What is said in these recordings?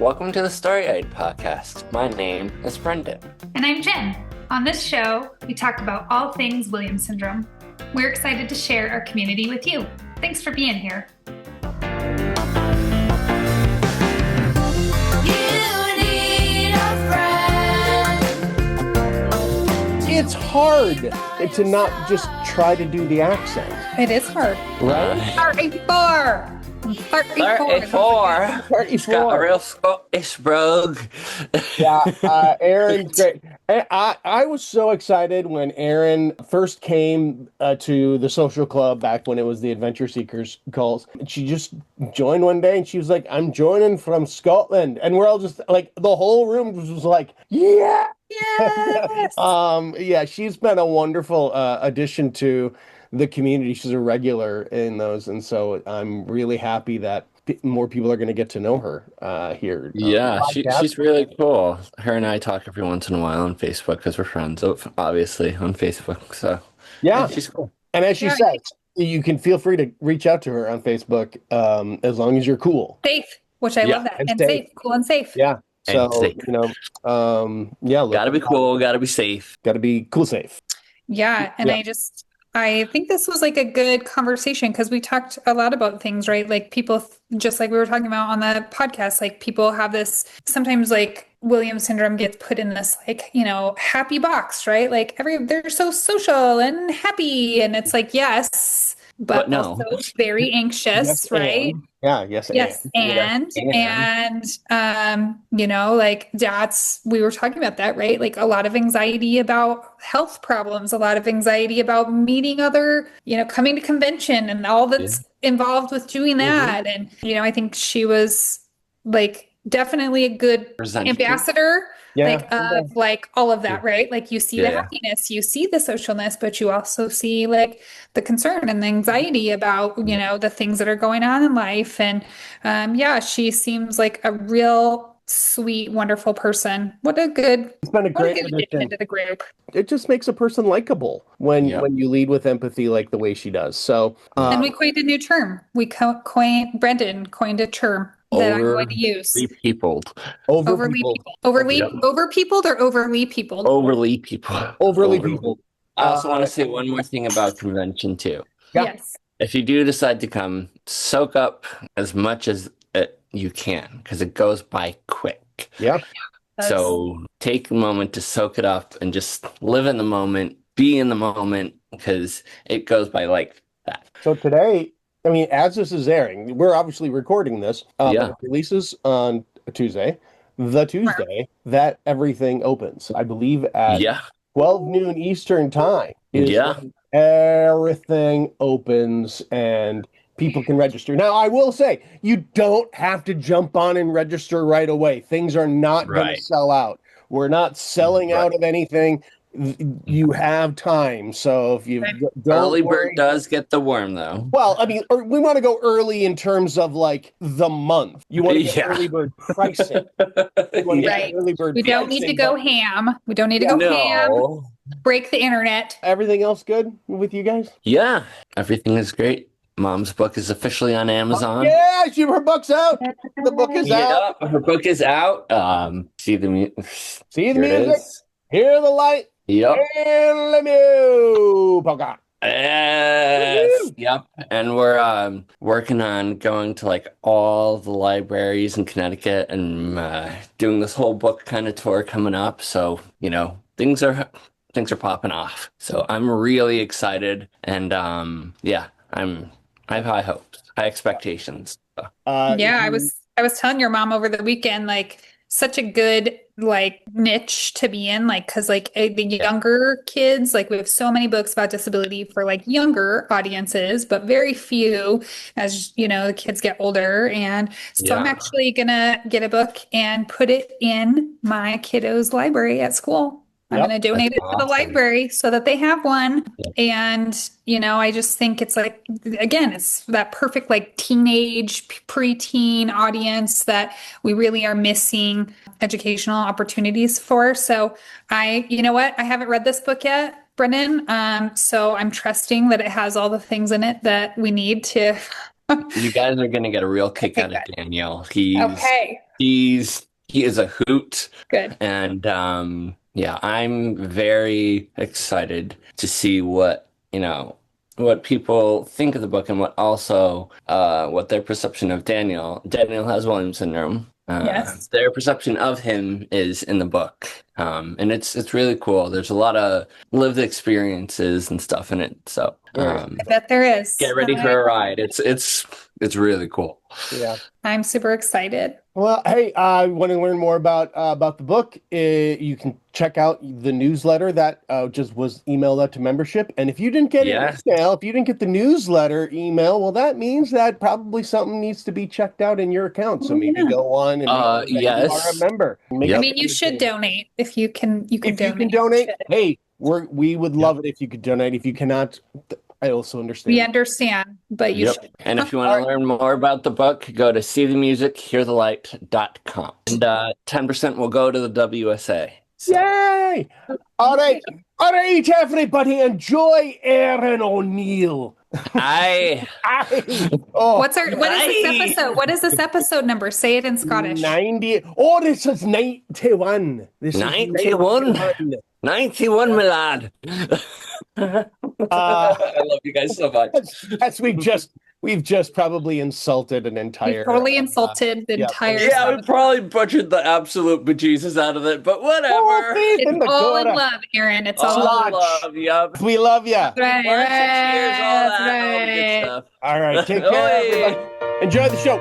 Welcome to the Story-Eyed podcast. My name is Brendan. And I'm Jen. On this show, we talk about all things Williams syndrome. We're excited to share our community with you. Thanks for being here. It's hard to not just try to do the accent. It is hard. Right? 34. 34. It's got a real Scottish brogue. Yeah, Erin's great. I was so excited when Erin first came to the social club back when it was the Adventure Seekers calls. She just joined one day and she was like, I'm joining from Scotland. And we're all just like, the whole room was like, yeah. Yes. Yeah, she's been a wonderful addition to the community. She's a regular in those, and so I'm really happy that more people are going to get to know her here. Yeah, she's really cool. Her and I talk every once in a while on Facebook because we're friends, obviously, on Facebook. So yeah, she's cool. And as she says, you can feel free to reach out to her on Facebook as long as you're cool. Safe, which I love that. And safe. Cool and safe. Yeah. So, gotta be cool, gotta be safe. Gotta be cool, safe. Yeah. And I think this was like a good conversation because we talked a lot about things, right? Like people, just like we were talking about on the podcast, like people have this, sometimes like Williams syndrome gets put in this like, happy box, right? Like they're so social and happy. And it's like, yes, but no. Also very anxious, Yes, right? Yes. Like we were talking about that, right? Like a lot of anxiety about health problems, a lot of anxiety about meeting other, coming to convention and all that's involved with doing that. Mm-hmm. And, I think she was like definitely a good ambassador. Of like all of that, right? Like you see the happiness, you see the socialness, but you also see like the concern and the anxiety about, the things that are going on in life. And she seems like a real sweet, wonderful person. It's been a great addition to the group. It just makes a person likable when you lead with empathy like the way she does. So and we coined a new term. Brendan coined a term that I'm going to use. Overly peopled or overly peopled? Overly people. Overly people. I also want to say one more thing about convention too. Yes. If you do decide to come, soak up as much as you can because it goes by quick. Yeah. So take a moment to soak it up and just live in the moment, be in the moment because it goes by like that. So today, as this is airing, we're obviously recording this. It releases on Tuesday. The Tuesday that everything opens, I believe at 12 noon Eastern time. When everything opens and people can register. Now, I will say, you don't have to jump on and register right away. Things are not going to sell out. We're not selling out of anything. You have time, so if you don't early bird does get the worm, though. Well, we want to go early in terms of like the month. You want to get early bird pricing. Early bird we don't need to go ham. We don't need to go ham. Break the internet. Everything else good with you guys? Yeah, everything is great. Mom's book is officially on Amazon. Her book's out. The book is out. Her book is out. See the music. Hear the light. Yep. Yes. Yep. And we're working on going to like all the libraries in Connecticut and doing this whole book kind of tour coming up. So, things are popping off. So I'm really excited. And I have high hopes, high expectations. I was telling your mom over the weekend, like such a good like niche to be in, like because like the younger kids, like we have so many books about disability for like younger audiences, but very few as the kids get older. And so I'm actually gonna get a book and put it in my kiddos' library at school. I'm going to donate it to the library so that they have one. And, I just think it's like, again, it's that perfect like teenage, preteen audience that we really are missing educational opportunities for. So I haven't read this book yet, Brendan. So I'm trusting that it has all the things in it that we need to You guys are gonna get a real kick out of Daniel. He is a hoot. Good. And yeah, I'm very excited to see what people think of the book and what their perception of Daniel. Daniel has Williams syndrome. Yes. Their perception of him is in the book. And it's really cool. There's a lot of lived experiences and stuff in it. So I bet there is. Get ready for a ride. It's really cool. Yeah. I'm super excited. Well, hey, want to learn more about the book? You can check out the newsletter that just was emailed out to membership. And if you didn't get an email, if you didn't get the newsletter email, well, that means that probably something needs to be checked out in your account. So maybe go on and make sure that you are a member. I mean, you should donate if you can. You can if donate. you can donate, hey, we would love it if you could donate. If you cannot, I also understand. We understand, but you should. And if you want to learn more about the book, go to seethemusichearthelight.com. And 10% will go to the WSA. So. Yay! All right, everybody, enjoy Erin Oneill. What is this episode? What is this episode number? Say it in Scottish. 90. Oh, this is 91. This 91. Is 91, my lad. I love you guys so much. We've just probably insulted an entire. We totally insulted the entire. Yeah, we probably butchered the absolute bejesus out of it, but whatever. It's all in love, Erin. It's all in love. Yep. We love you. That's right. Cheers, all the good stuff. All right, take care, everybody. Enjoy the show.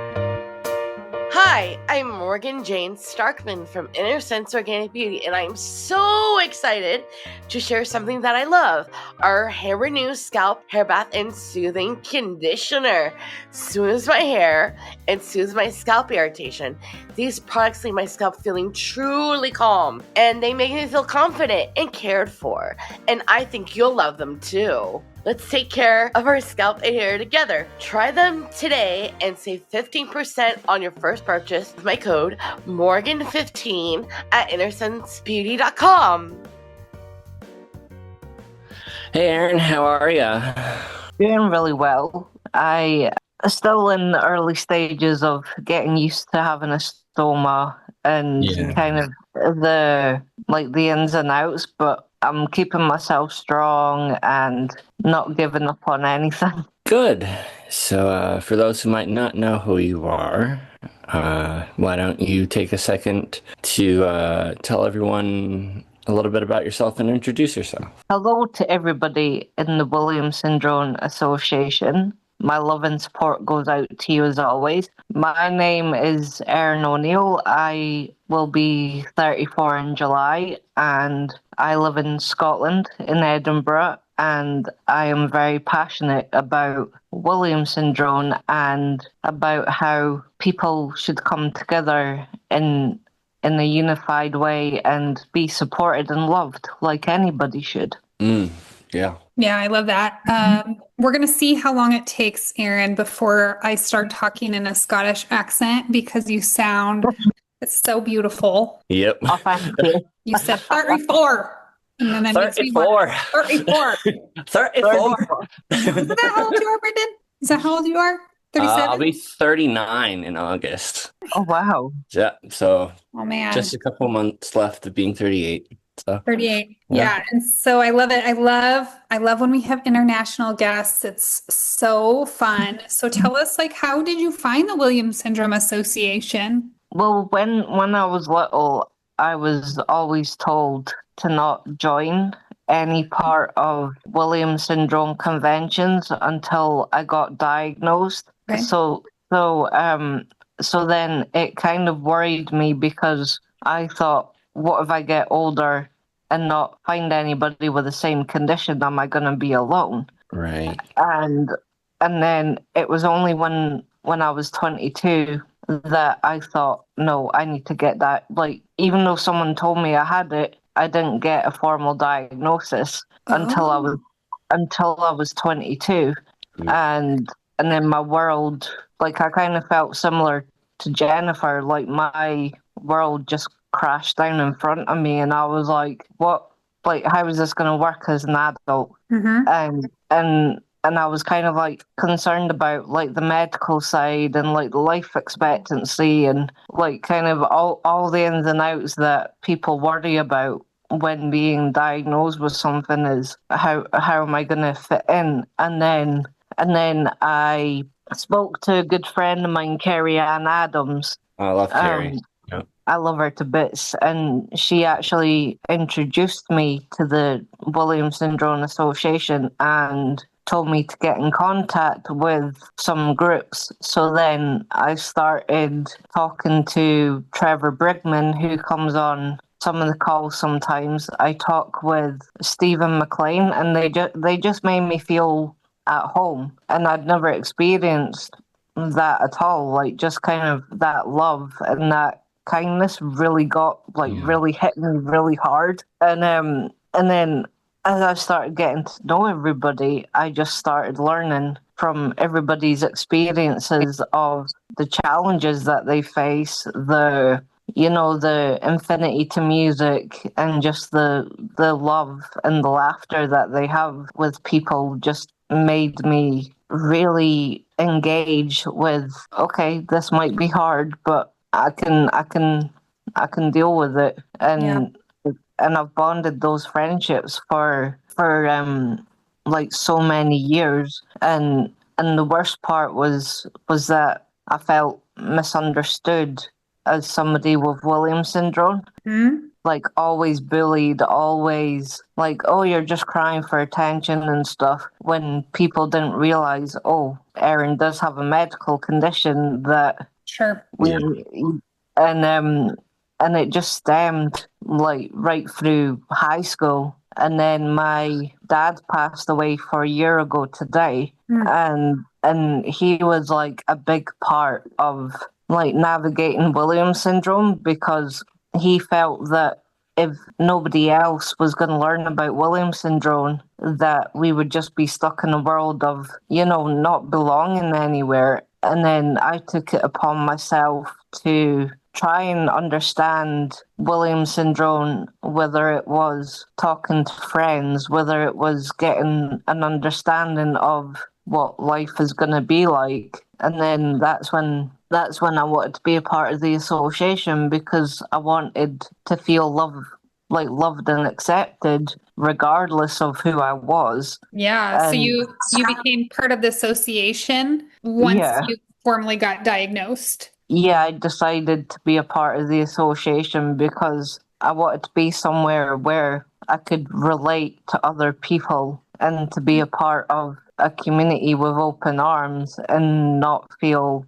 Hi, I'm Morgan Jane Starkman from Inner Sense Organic Beauty, and I'm so excited to share something that I love, our Hair Renew Scalp Hair Bath and Soothing Conditioner. Soothes my hair and soothes my scalp irritation. These products leave my scalp feeling truly calm, and they make me feel confident and cared for, and I think you'll love them too. Let's take care of our scalp and hair together. Try them today and save 15% on your first purchase with my code Morgan15 at InnerSenseBeauty.com. Hey, Erin, how are you? Doing really well. I still in the early stages of getting used to having a stoma and kind of the ins and outs, but I'm keeping myself strong and not giving up on anything. Good. So for those who might not know who you are, why don't you take a second to tell everyone a little bit about yourself and introduce yourself. Hello to everybody in the Williams Syndrome Association. My love and support goes out to you as always. My name is Erin Oneill. I will be 34 in July, and I live in Scotland, in Edinburgh, and I am very passionate about Williams syndrome and about how people should come together in a unified way and be supported and loved like anybody should. Yeah. Yeah, I love that. We're going to see how long it takes, Erin, before I start talking in a Scottish accent because you sound it's so beautiful. Yep. Oh, thank you. You said 34. And then that 34. 34. 34. Is that how old you are, Brendan? Is that how old you are? 37? I'll be 39 in August. Oh, wow. Yeah, so man. Just a couple months left of being 38. So 38. Yeah. And so I love it. I love when we have international guests. It's so fun. So tell us, how did you find the Williams Syndrome Association? Well, when I was little, I was always told to not join any part of Williams syndrome conventions until I got diagnosed. Okay. So then it kind of worried me because I thought, what if I get older and not find anybody with the same condition? Am I going to be alone? Right. And then it was only when I was 22 that I thought, no, I need to get that. Even though someone told me I had it, I didn't get a formal diagnosis until I was 22. And then my world, I kind of felt similar to Jennifer, my world just crashed down in front of me, and I was like, what, how is this going to work as an adult? Mm-hmm. And I was kind of like concerned about like the medical side and like the life expectancy and like kind of all the ins and outs that people worry about when being diagnosed with something is how am I going to fit in? And then I spoke to a good friend of mine, Carrie Ann Adams. I love Carrie. Yep. I love her to bits, and she actually introduced me to the Williams Syndrome Association and told me to get in contact with some groups. So then I started talking to Trevor Brigman, who comes on some of the calls sometimes. I talk with Stephen McLean, and they just made me feel at home, and I'd never experienced that at all. Like just kind of that love and that kindness really got really hit me really hard. And then as I started getting to know everybody, I just started learning from everybody's experiences of the challenges that they face, the infinity to music and just the love and the laughter that they have with people just made me really engage with, okay, this might be hard, but I can deal with it. And I've bonded those friendships for like so many years. And the worst part was that I felt misunderstood as somebody with Williams syndrome. Mm-hmm. Like always bullied, always like, oh, you're just crying for attention and stuff, when people didn't realize, oh, Erin does have a medical condition that and it just stemmed like right through high school. And then my dad passed away 4 years ago today. And he was like a big part of like navigating Williams syndrome, because he felt that if nobody else was going to learn about Williams syndrome, that we would just be stuck in a world of, not belonging anywhere. And then I took it upon myself to try and understand Williams syndrome, whether it was talking to friends, whether it was getting an understanding of what life is going to be like. And then that's when I wanted to be a part of the association, because I wanted to feel loved and accepted regardless of who I was. Yeah. So you became part of the association once you formally got diagnosed. Yeah, I decided to be a part of the association because I wanted to be somewhere where I could relate to other people and to be a part of a community with open arms and not feel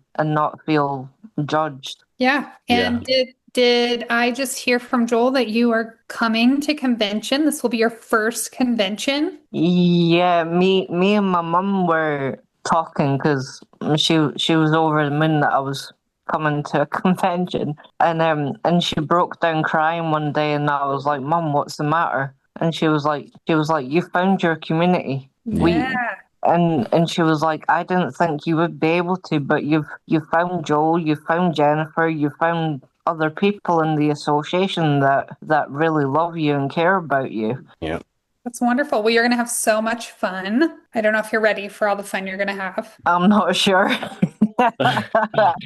judged. Yeah. And did I just hear from Joel that you are coming to convention? This will be your first convention? Yeah, me and my mum were talking because she was over the moon that I was coming to a convention, and she broke down crying one day, and I was like, Mum, what's the matter? And she was like, you found your community. Yeah. And she was like, I didn't think you would be able to, but you've found Joel, you found Jennifer, you found other people in the association that really love you and care about you. Yeah. That's wonderful. Well, you're going to have so much fun. I don't know if you're ready for all the fun you're going to have. I'm not sure.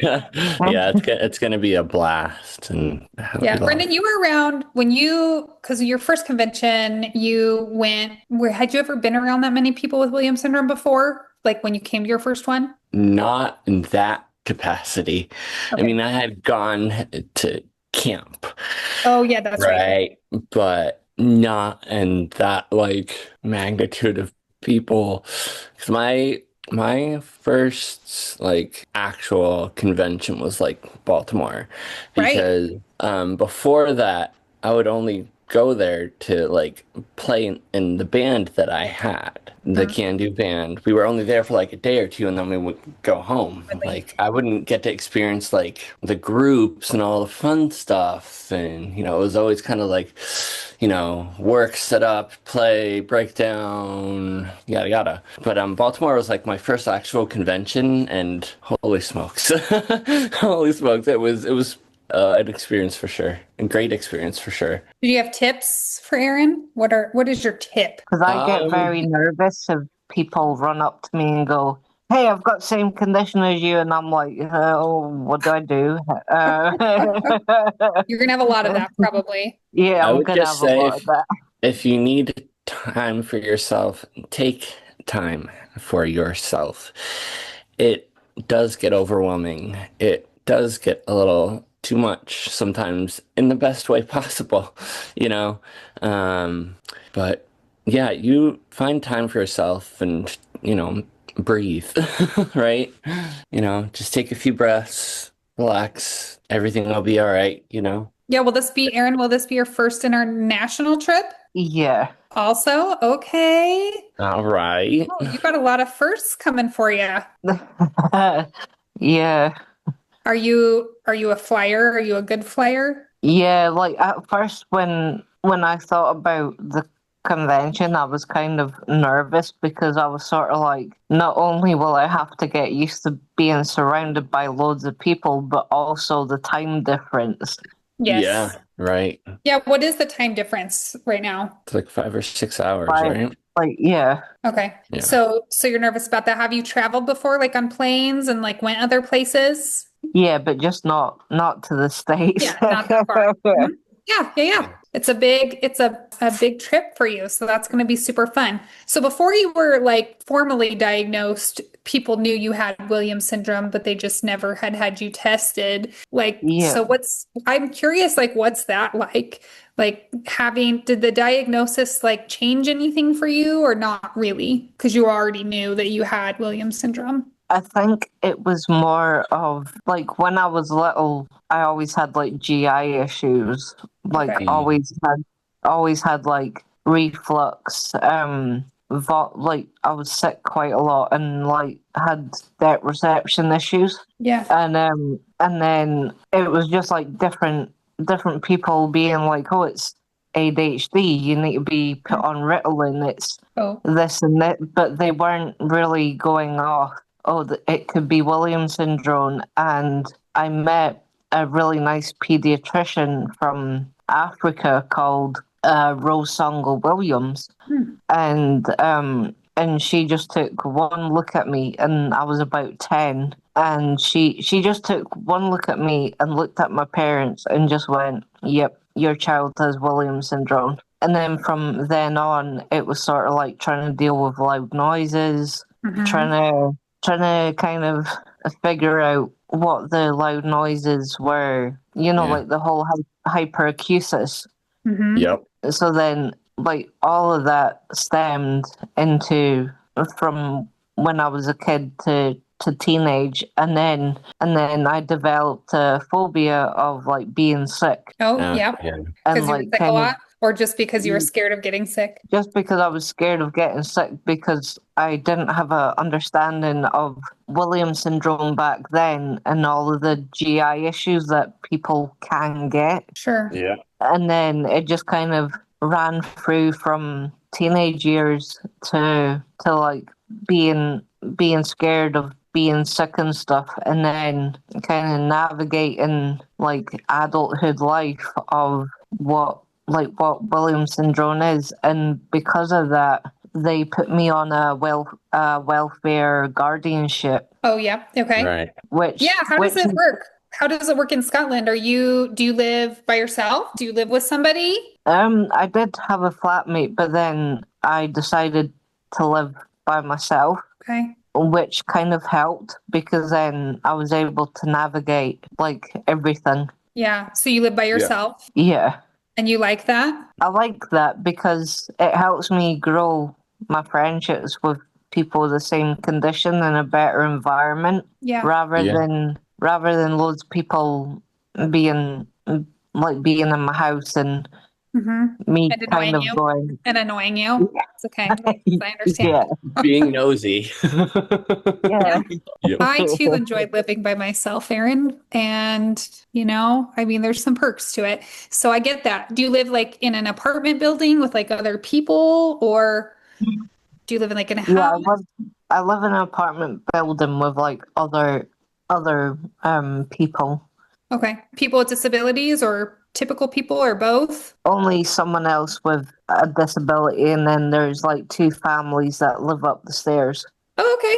Yeah, it's going to be a blast. And Brendan, you were around because your first convention, you went, had you ever been around that many people with Williams syndrome before? Like when you came to your first one? Not in that capacity. Okay. I mean, I had gone to camp. Oh, yeah, that's right. But not in that like magnitude of people. Because my first like actual convention was like Baltimore, because before that I would only go there to like play in the band that I had, the Can Do band. We were only there for like a day or two, and then we would go home. Like I wouldn't get to experience like the groups and all the fun stuff, and it was always kind of like work, set up, play, breakdown, yada yada. But Baltimore was like my first actual convention, and holy smokes, holy smokes, it was an experience for sure, a great experience for sure. Do you have tips for Erin? What is your tip? Because I get very nervous of people run up to me and go, "Hey, I've got the same condition as you," and I'm like, "Oh, what do I do?" You're gonna have a lot of that probably. Yeah, I I'm would gonna just have a say lot of that. if you need time for yourself, take time for yourself. It does get overwhelming. It does get a little too much sometimes in the best way possible, you know? But yeah, you find time for yourself and, breathe, right? Just take a few breaths, relax, everything will be all right, Yeah, Erin, will this be your first international trip? Yeah. Also, okay. All right. Oh, you got a lot of firsts coming for you. Yeah. Are you a flyer? Are you a good flyer? Yeah, like at first when I thought about the convention, I was kind of nervous because I was sort of like, not only will I have to get used to being surrounded by loads of people, but also the time difference. Yes. Yeah, right. Yeah, what is the time difference right now? It's like 5 or 6 hours, right? Like, yeah. Okay. Yeah. So you're nervous about that. Have you traveled before, like on planes and like went other places? Yeah, but just not to the States. Yeah, not that far. Mhm. Yeah. It's a big trip for you. So that's going to be super fun. So before you were like formally diagnosed, people knew you had Williams syndrome, but they just never had you tested. Like, Yeah. so I'm curious, like, what's that like? Like did the diagnosis like change anything for you or not really? Because you already knew that you had Williams syndrome. I think it was more of like when I was little, I always had like GI issues. Like Okay. always had like reflux. Like I was sick quite a lot and like had debt reception issues. Yeah. And then it was just like different people being like, "Oh, it's ADHD. You need to be put on Ritalin. It's this and that," but they weren't really going off. Oh, it could be Williams syndrome. And I met a really nice pediatrician from Africa called Rose Songle Williams. And she just took one look at me, and I was about 10. And she just took one look at me and looked at my parents and just went, "Yep, your child has Williams syndrome." And then from then on, it was sort of like trying to deal with loud noises, trying to kind of figure out what the loud noises were, like the whole hyperacusis. Yep. So then, like, all of that stemmed from when I was a kid to teenage, and then I developed a phobia of like being sick. Oh, yeah. And Because you were like sick a lot, or just because you were scared of getting sick? Just because I was scared of getting sick, because I didn't have a understanding of Williams syndrome back then and all of the GI issues that people can get. Sure. Yeah. And then it just kind of ran through from teenage years to like being scared of being sick and stuff, and then kind of navigating like adulthood life of what Williams syndrome is. And because of that, they put me on a welfare guardianship. Oh yeah. Okay. Right. How does it work? How does it work in Scotland? Do you live by yourself? Do you live with somebody? I did have a flatmate, but then I decided to live by myself. Okay. Which kind of helped because then I was able to navigate like everything. Yeah. So you live by yourself? Yeah. And you like that? I like that because it helps me grow my friendships with people with the same condition in a better environment. Yeah. Rather than loads of people being in my house and me and kind of you. going and annoying you. It's okay. I understand. Yeah. Being nosy. Yeah. Yep. I too enjoyed living by myself, Erin. And, there's some perks to it. So I get that. Do you live like in an apartment building with like other people, or do you live in like in a house? Yeah, I live in an apartment building with like other people. Okay. People with disabilities or typical people or both? Only someone else with a disability, and then there's like 2 families that live up the stairs. Oh, okay.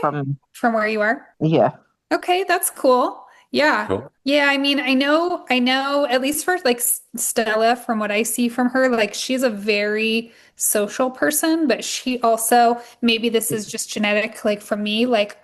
From where you are? Yeah. Okay, that's cool. Yeah. Cool. Yeah, I mean, I know, at least for like Stella, from what I see from her, like she's a very social person, but she also, maybe this is just genetic, like from me, like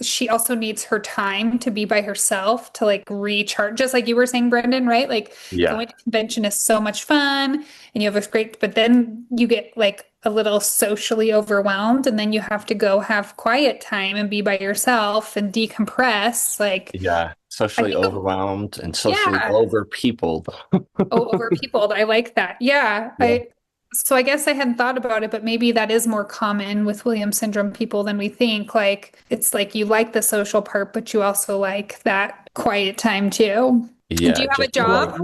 she also needs her time to be by herself to like recharge, just like you were saying, Brendan, right? Like going to convention is so much fun and you have a great, but then you get like a little socially overwhelmed and then you have to go have quiet time and be by yourself and decompress. Like, socially overwhelmed and socially over-peopled. Over-peopled. I like that. Yeah. So I guess I hadn't thought about it, but maybe that is more common with Williams syndrome people than we think. Like, it's like you like the social part, but you also like that quiet time too. Yeah. Do you have a job?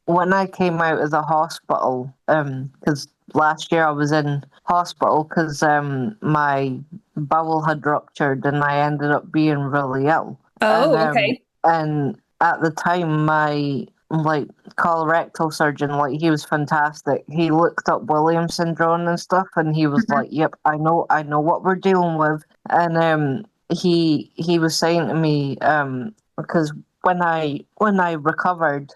When I came out of the hospital, because last year I was in hospital because my bowel had ruptured and I ended up being really ill. Oh, okay. And at the time, my colorectal surgeon, he was fantastic. He looked up Williams syndrome and stuff, and he was like, "Yep, I know what we're dealing with." And he was saying to me, because when I recovered,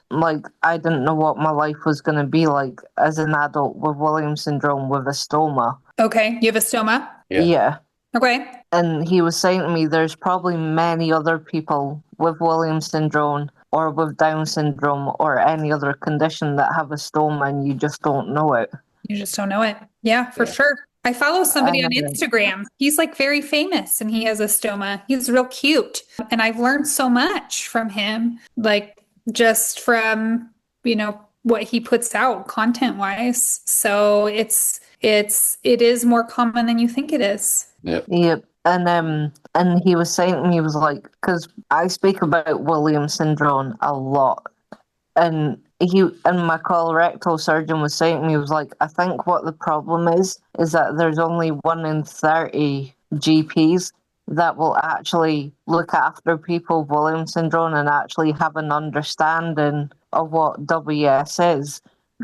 I didn't know what my life was going to be like as an adult with Williams syndrome with a stoma. Okay, you have a stoma? Yeah. Okay. And he was saying to me, there's probably many other people with Williams syndrome or with Down syndrome or any other condition that have a stoma and you just don't know it. You just don't know it. Yeah, for sure. I follow somebody on Instagram. He's like very famous and he has a stoma. He's real cute. And I've learned so much from him, like just from, what he puts out content wise. So it is more common than you think it is. Yep. And he was saying to me, he was like, because I speak about Williams syndrome a lot, and my colorectal surgeon was saying to me, he was like, I think what the problem is that there's only 1 in 30 GPs that will actually look after people with Williams syndrome and actually have an understanding of what WS is.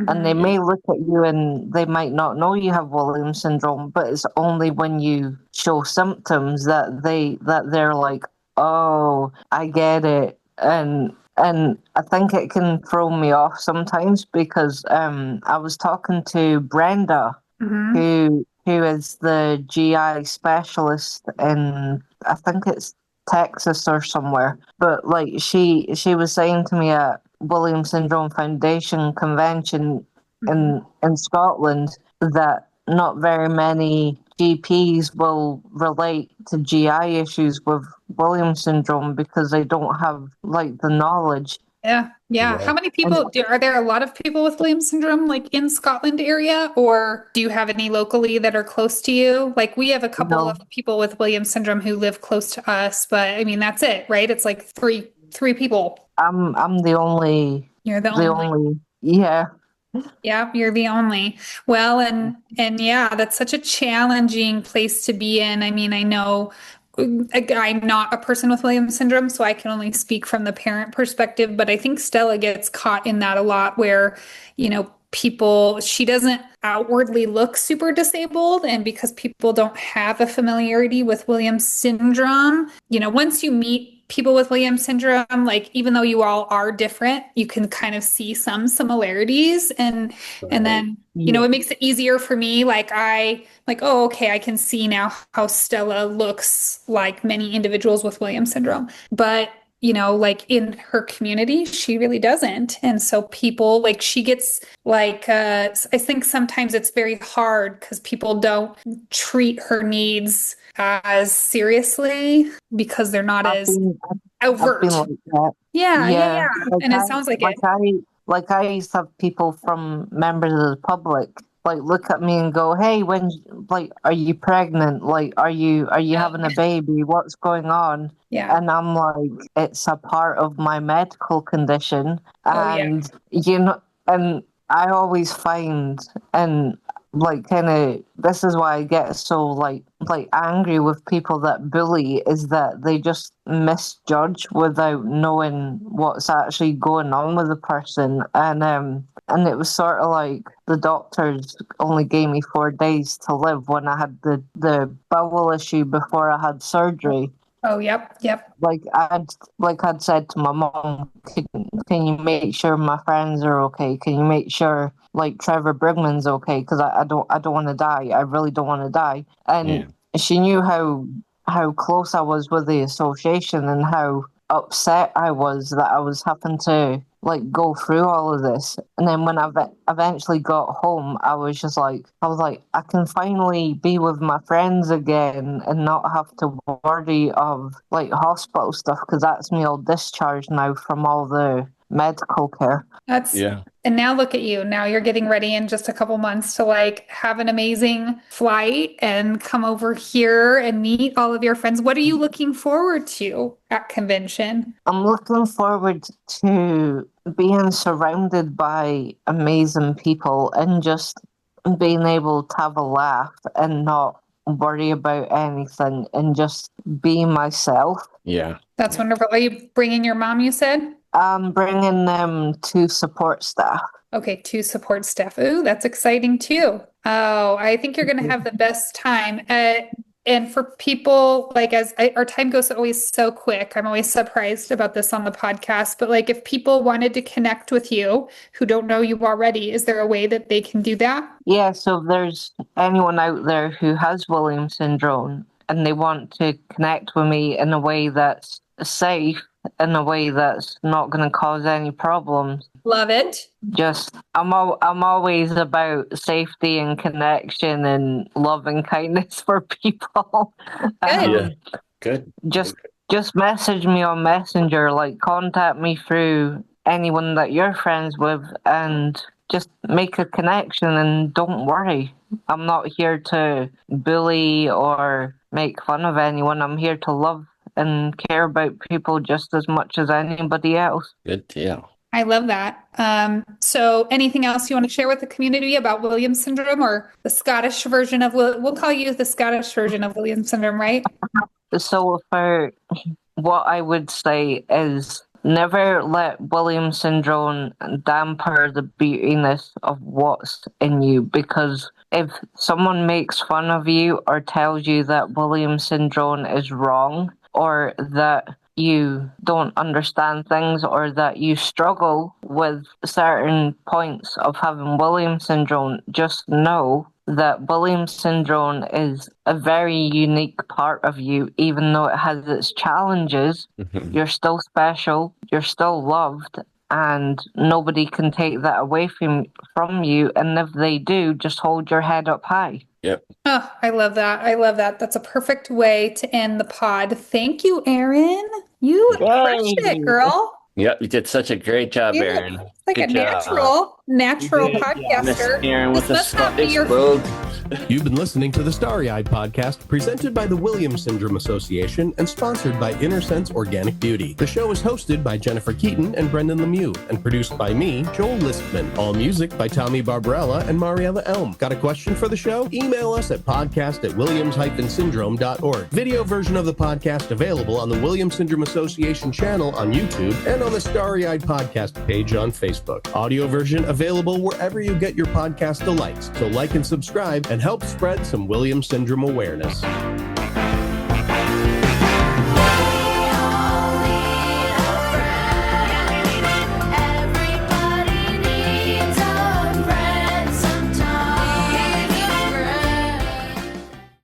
And they may look at you and they might not know you have Williams syndrome, but it's only when you show symptoms that they're like, oh, I get it. And I think it can throw me off sometimes because I was talking to Brenda, who is the GI specialist in, I think it's Texas or somewhere. But she was saying to me at Williams Syndrome Foundation convention in Scotland that not very many GPs will relate to GI issues with Williams syndrome because they don't have the knowledge. Yeah. How many people are there? A lot of people with Williams syndrome in Scotland area, or do you have any locally that are close to you? We have a couple of people with Williams syndrome who live close to us, but I mean that's it, right? It's like three people. I'm the only. You're the only. Yeah. Yeah, you're the only. Well, and yeah, that's such a challenging place to be in. I mean, I know I'm not a person with Williams syndrome, so I can only speak from the parent perspective, but I think Stella gets caught in that a lot where, she doesn't outwardly look super disabled. And because people don't have a familiarity with Williams syndrome, once you meet people with Williams syndrome, even though you all are different, you can kind of see some similarities. And then, it makes it easier for me. Oh, okay, I can see now how Stella looks like many individuals with Williams syndrome. But in her community, she really doesn't. And so people she gets I think sometimes it's very hard because people don't treat her needs as seriously because they're not as overt. Yeah. And it sounds like it. I used to have people from members of the public look at me and go, hey, are you pregnant? Are you having a baby? What's going on? Yeah. And I'm like, it's a part of my medical condition. And, and I always find, and like kind of this is why I get so like angry with people that bully, is that they just misjudge without knowing what's actually going on with the person. And it was sort of like the doctors only gave me 4 days to live when I had the bowel issue before I had surgery. Oh, yep. Like I'd said to my mom, can you make sure my friends are okay? Can you make sure like Trevor Brigman's okay? Because I don't want to die. I really don't want to die. And she knew how close I was with the association and how upset I was that I was having to like go through all of this. And then when I eventually got home, I was like, I can finally be with my friends again and not have to worry of like hospital stuff, because that's me all discharged now from all the medical care. And now look at you. Now you're getting ready in just a couple months to like have an amazing flight and come over here and meet all of your friends. What are you looking forward to at convention? I'm looking forward to being surrounded by amazing people and just being able to have a laugh and not worry about anything and just be myself. Yeah. That's wonderful. Are you bringing your mom, you said? I'm bringing them 2 support staff. Okay, 2 support staff. Ooh, that's exciting too. Oh, I think you're going to have the best time. And for people, like our time goes always so quick. I'm always surprised about this on the podcast. But like if people wanted to connect with you who don't know you already, is there a way that they can do that? Yeah, so if there's anyone out there who has Williams syndrome and they want to connect with me in a way that's safe, in a way that's not going to cause any problems. Love it. I'm always about safety and connection and love and kindness for people. Good. Just message me on Messenger, like contact me through anyone that you're friends with, and just make a connection and don't worry. I'm not here to bully or make fun of anyone. I'm here to love and care about people just as much as anybody else. Good deal. I love that. So anything else you want to share with the community about Williams syndrome, or the Scottish version of, we'll call you the Scottish version of Williams syndrome, right? So for what I would say is never let Williams syndrome damper the beautiness of what's in you, because if someone makes fun of you or tells you that Williams syndrome is wrong, or that you don't understand things, or that you struggle with certain points of having Williams syndrome, just know that Williams syndrome is a very unique part of you. Even though it has its challenges, you're still special, you're still loved, and nobody can take that away from you. And if they do, just hold your head up high. Yep. Oh, I love that. That's a perfect way to end the pod. Thank you, Erin. You crushed it, girl. Yep, you did such a great job, Erin. Like Good a job. natural podcaster. Miss Erin with the This must not be your You've been listening to the Starry-Eyed podcast, presented by the Williams Syndrome Association and sponsored by Inner Sense Organic Beauty. The show is hosted by Jennifer Keaton and Brendan Lemieux and produced by me, Joel Lispman. All music by Tommy Barbarella and Mariella Elm. Got a question for the show? Email us at podcast@williams-syndrome.org. Video version of the podcast available on the Williams Syndrome Association channel on YouTube and on the Starry-Eyed podcast page on Facebook. Audio version available wherever you get your podcast delights. So like and subscribe and help spread some Williams syndrome awareness.